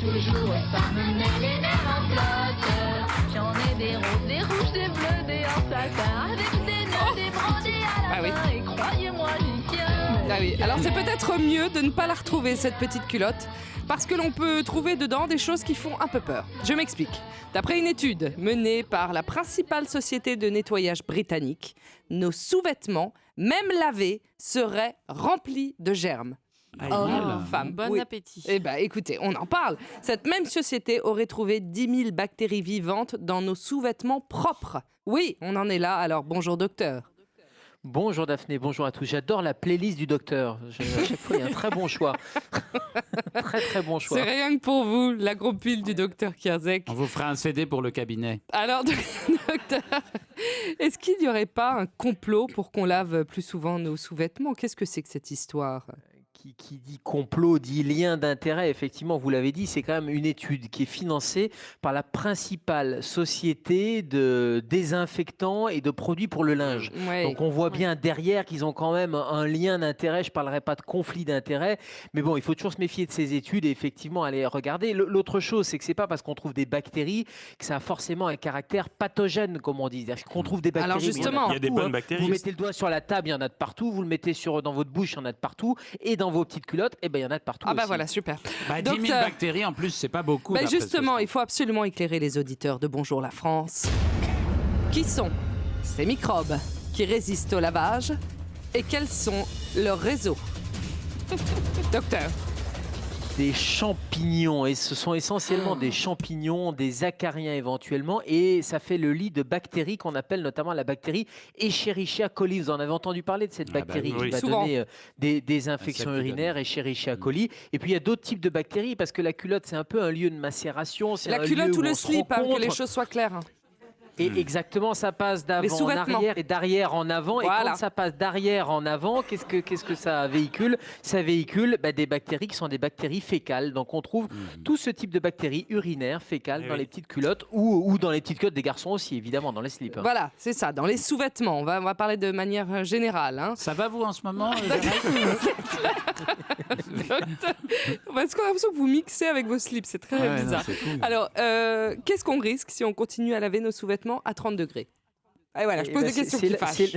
toujours, ça me met les nerfs en cloque. J'en ai des roses, des rouges, des bleus, des en satin, avec des nœuds, des brodés à la main, et croyez-moi, j'y tiens. Ah oui. Alors c'est peut-être mieux de ne pas la retrouver, cette petite culotte, parce que l'on peut trouver dedans des choses qui font un peu peur. Je m'explique. D'après une étude menée par la principale société de nettoyage britannique, nos sous-vêtements, même lavés, seraient remplis de germes. Hommes, femmes. Bon appétit. Eh bien, écoutez, on en parle. Cette même société aurait trouvé 10 000 bactéries vivantes dans nos sous-vêtements propres. Oui, on en est là, alors bonjour docteur. Bonjour Daphné, bonjour à tous. J'adore la playlist du docteur. À chaque fois, il y a un très bon choix. Très bon choix. C'est rien que pour vous, l'agropile du docteur Kierzek. On vous fera un CD pour le cabinet. Alors, docteur, est-ce qu'il n'y aurait pas un complot pour qu'on lave plus souvent nos sous-vêtements ? Qu'est-ce que c'est que cette histoire ? Qui dit complot, dit lien d'intérêt. Effectivement, vous l'avez dit, c'est quand même une étude qui est financée par la principale société de désinfectants et de produits pour le linge. Ouais. Donc on voit bien derrière qu'ils ont quand même un lien d'intérêt. Je ne parlerai pas de conflit d'intérêt, mais bon, il faut toujours se méfier de ces études et effectivement aller regarder. L'autre chose, c'est que c'est pas parce qu'on trouve des bactéries que ça a forcément un caractère pathogène, comme on dit. C'est-à-dire qu'on trouve des bactéries. Alors justement, il y a des bonnes bactéries. Vous mettez le doigt sur la table, il y en a de partout. Vous le mettez dans votre bouche, il y en a de partout. Et dans vos petites culottes, il y en a de partout. Ah bah aussi. voilà, super. 10 000 bactéries en plus, c'est pas beaucoup. d'après Justement, ce il faut absolument éclairer les auditeurs de Bonjour la France. Qui sont ces microbes qui résistent au lavage et quels sont leurs réseaux ? Docteur. Des champignons, et ce sont essentiellement des champignons, des acariens éventuellement, et ça fait le lit de bactéries qu'on appelle notamment la bactérie Escherichia coli. Vous en avez entendu parler de cette bactérie oui. qui va Souvent. donner des infections urinaires, Escherichia coli. Et puis il y a d'autres types de bactéries, parce que la culotte c'est un peu un lieu de macération. C'est La un culotte lieu ou où le on se slip, que les rencontre. choses soient claires. Et exactement, ça passe Les d'avant en sous-vêtements. arrière et d'arrière en avant. Et Voilà. quand ça passe d'arrière en avant, qu'est-ce que ça véhicule ? Ça véhicule des bactéries qui sont des bactéries fécales. Donc on trouve tout ce type de bactéries urinaires, fécales, dans les petites culottes ou dans les petites culottes des garçons aussi, évidemment, dans les slips. Voilà, c'est ça, dans les sous-vêtements. On va parler de manière générale. Hein. Ça va vous en ce moment Docteur, parce qu'on a l'impression que vous mixez avec vos slips, c'est très Ouais, bizarre. non, c'est fou. Alors, qu'est-ce qu'on risque si on continue à laver nos sous-vêtements à 30 degrés ? Et voilà, je pose des questions qui fâchent.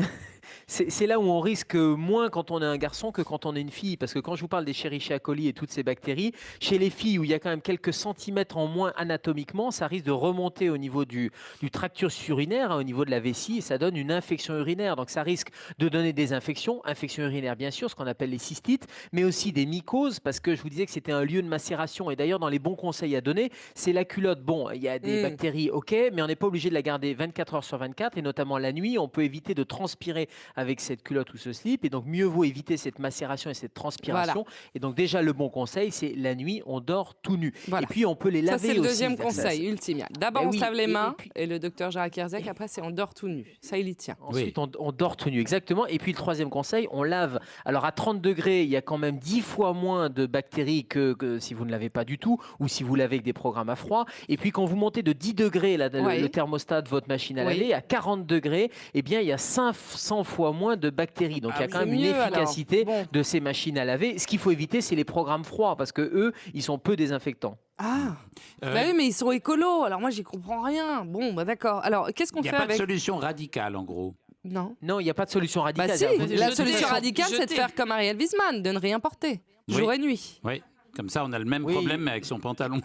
C'est là où on risque moins quand on est un garçon que quand on est une fille. Parce que quand je vous parle d'Escherichia coli et toutes ces bactéries, chez les filles où il y a quand même quelques centimètres en moins anatomiquement, ça risque de remonter au niveau du tractus urinaire, au niveau de la vessie, et ça donne une infection urinaire. Donc ça risque de donner des infections urinaires bien sûr, ce qu'on appelle les cystites, mais aussi des mycoses, parce que je vous disais que c'était un lieu de macération. Et d'ailleurs, dans les bons conseils à donner, c'est la culotte. Bon, il y a des bactéries, ok, mais on n'est pas obligé de la garder 24 heures sur 24, et notamment la nuit, on peut éviter de transpirer avec cette culotte ou ce slip, et donc mieux vaut éviter cette macération et cette transpiration. Voilà. Et donc déjà le bon conseil, c'est la nuit on dort tout nu. Voilà. Et puis on peut les Ça, laver c'est le aussi. deuxième Ça, conseil ultime. D'abord, Ben on oui, se lave les et mains, puis- et le docteur Gérard Kierzek, après, c'est on dort tout nu. Ça, il y tient. Ensuite, on dort tout nu, exactement. Et puis le troisième conseil, on lave. Alors à 30 degrés, il y a quand même 10 fois moins de bactéries que si vous ne lavez pas du tout, ou si vous lavez avec des programmes à froid. Et puis quand vous montez de 10 degrés le thermostat de votre machine à laver, à 40 degrés, eh bien il y a 500 fois moins de bactéries. Donc il y a quand même une mieux, efficacité alors. Bon. de ces machines à laver. Ce qu'il faut éviter, c'est les programmes froids, parce que eux, ils sont peu désinfectants. Ah bah oui, mais ils sont écolos, alors moi, j'y comprends rien. Bon, bah d'accord. Alors, qu'est-ce qu'on Il n'y fait a pas de avec... solution radicale, en gros. Non. Non, il n'y a pas de solution radicale. Bah si, Vous- la jeter, solution radicale, c'est de jeter. faire comme Ariel Wiesman, de ne rien porter, jour et nuit. Oui, comme ça, on a le même Oui. problème, mais avec son pantalon.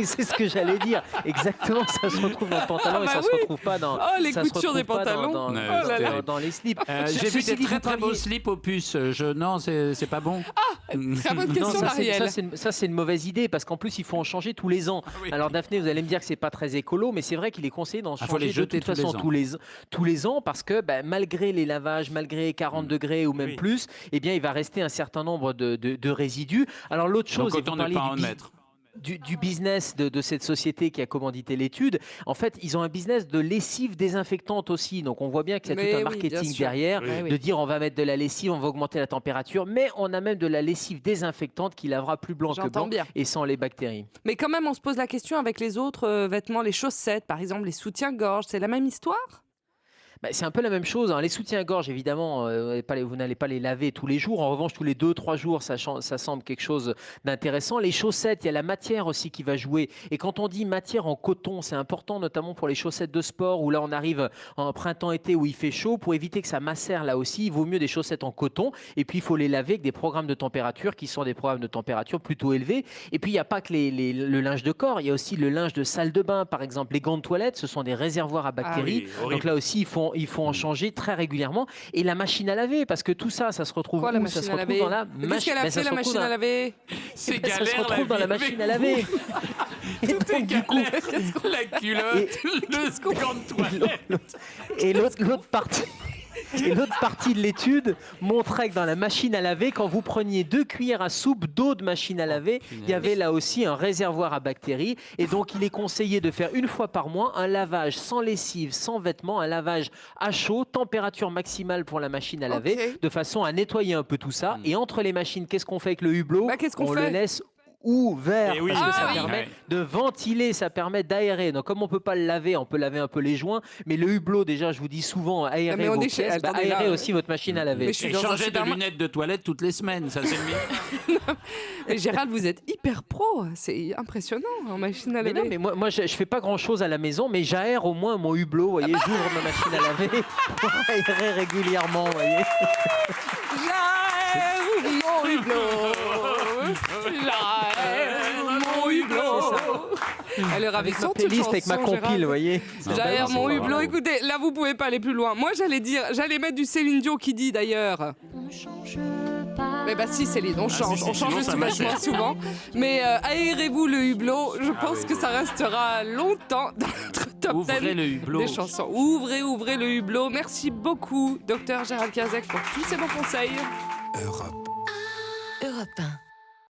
C'est ce que j'allais dire. Exactement, ça se retrouve dans le pantalon Ah et bah ça oui. se retrouve pas dans. Oh, les ça se coutures des retrouve pas pantalons. dans, Oh là là. dans les slips. J'ai vu Ceci des dit, très vous très beaux parliez- slips aux puces. Non, c'est pas bon. Très bonne Non, question, ça, Ariel. c'est une mauvaise idée parce qu'en plus il faut en changer tous les ans. oui. Alors Daphné, vous allez me dire que c'est pas très écolo, mais c'est vrai qu'il est conseillé d'en faut changer les jeter de toute façon tous les tous les ans parce que malgré les lavages, malgré 40 degrés ou même Oui. plus, eh bien il va rester un certain nombre de résidus. Alors l'autre chose, Donc et vous autant ne parliez pas du en bus- mettre. du business de cette société qui a commandité l'étude. En fait, ils ont un business de lessive désinfectante aussi. Donc, on voit bien qu'il y a Mais tout un oui, marketing bien sûr. derrière, Oui. de dire on va mettre de la lessive, on va augmenter la température, mais on a même de la lessive désinfectante qui lavera plus blanc que J'entends blanc bien. et sans les bactéries. Mais quand même, on se pose la question avec les autres vêtements, les chaussettes, par exemple, les soutiens-gorge, c'est la même histoire ? C'est un peu la même chose, hein. Les soutiens-gorge, évidemment, vous n'allez pas les laver tous les jours. En revanche, tous les 2-3 jours, ça semble quelque chose d'intéressant. Les chaussettes, il y a la matière aussi qui va jouer. Et quand on dit matière en coton, c'est important, notamment pour les chaussettes de sport, où là, on arrive en printemps-été où il fait chaud. Pour éviter que ça macère là aussi, il vaut mieux des chaussettes en coton. Et puis, il faut les laver avec des programmes de température qui sont des programmes de température plutôt élevés. Et puis, il n'y a pas que le linge de corps, il y a aussi le linge de salle de bain, par exemple. Les gants de toilette, ce sont des réservoirs à bactéries. Donc là aussi, il faut en changer très régulièrement. Et la machine à laver, parce que tout ça, ça se retrouve Quoi, la où? machine Ça se à retrouve laver dans la Qu'est-ce qu'elle a fait, la machine à laver? C'est ça se galère, retrouve dans la machine à laver. Et Tout est donc, du coup, galère. La culotte, le gant de toilette. et l'autre partie. Et l'autre partie de l'étude montrait que dans la machine à laver, quand vous preniez 2 cuillères à soupe d'eau de machine à laver, il y avait là aussi un réservoir à bactéries. Et donc, il est conseillé de faire une fois par mois un lavage sans lessive, sans vêtements, un lavage à chaud, température maximale pour la machine à laver, de façon à nettoyer un peu tout ça. Et entre les machines, qu'est-ce qu'on fait avec le hublot? Qu'est-ce qu'on On fait? le laisse ouvert, Et oui, parce que ça oui. permet de ventiler, ça permet d'aérer. Donc comme on peut pas le laver, on peut laver un peu les joints, mais le hublot, déjà, je vous dis souvent, aérer mais on vos est chez- pièces, attendez, aérer là, aussi votre machine à laver. Mais je suis Et dans un changer de supermarché. lunettes de toilette toutes les semaines, ça c'est mieux. Mais Gérald, vous êtes hyper pro. C'est impressionnant en machine à Mais laver. non, mais moi je fais pas grand chose à la maison, mais j'aère au moins mon hublot, vous voyez, j'ouvre ma machine à laver pour aérer régulièrement, vous voyez. J'aère mon hublot. J'aère mon hublot. Elle est ravie Avec ma playlist, avec ma compile, vous voyez. J'aère mon c'est hublot. bravo. Écoutez, là, vous pouvez pas aller plus loin. Moi, j'allais mettre du Céline Dion qui dit d'ailleurs. On ne change pas. Mais bah si Céline, on change, si, on change sinon, le ça sous-vêtement macère. souvent. Mais aérez-vous le hublot, je pense que ça restera longtemps dans notre top 10 Ouvrez le hublot. des chansons. Ouvrez le hublot. Merci beaucoup, docteur Gérald Kazek, pour tous ces bons conseils. Europe 1.